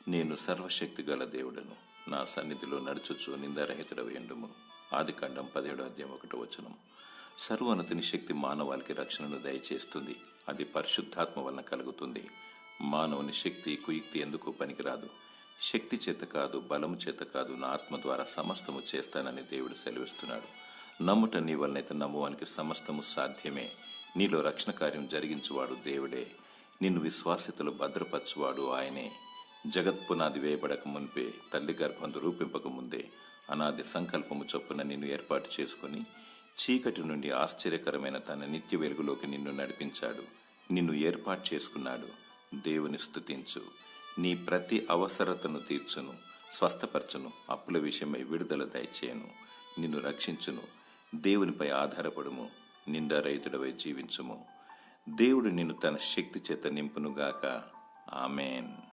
నేను సర్వశక్తిగల దేవుడను, నా సన్నిధిలో నడుచుచు నిందారహితుడవేండుము. ఆదికాండం 17:1. సర్వోన్నతిని శక్తి మానవాళికి రక్షణను దయచేస్తుంది. అది పరిశుద్ధాత్మ వలన కలుగుతుంది. మానవుని శక్తి కుయుక్తి ఎందుకు పనికిరాదు. శక్తి చేత కాదు, బలము చేత కాదు, నా ఆత్మ ద్వారా సమస్తము చేస్తానని దేవుడు సెలవిస్తున్నాడు. నమ్ముట నీ వలనైతే నమ్మువానికి సమస్తము సాధ్యమే. నీలో రక్షణ కార్యం జరిగించువాడు దేవుడే. నిన్ను విశ్వాసితలు భద్రపరచువాడు ఆయనే. జగత్పునాది వేయబడక మునిపే, తల్లి గర్భందు రూపింపక ముందే అనాది సంకల్పము చొప్పున నిన్ను ఏర్పాటు చేసుకుని చీకటి నుండి ఆశ్చర్యకరమైన తన నిత్య వెలుగులోకి నిన్ను నడిపించాడు. నిన్ను ఏర్పాటు చేసుకున్నాడు. దేవుని స్తుతించు. నీ ప్రతి అవసరతను తీర్చును, స్వస్థపరచును, అప్పుల విషయమై విడుదల దయచేయను, నిన్ను రక్షించును. దేవునిపై ఆధారపడుము, నిందారహితుడవై జీవించుము. దేవుడు నిన్ను తన శక్తి చేత నింపునుగాక. ఆమెన్.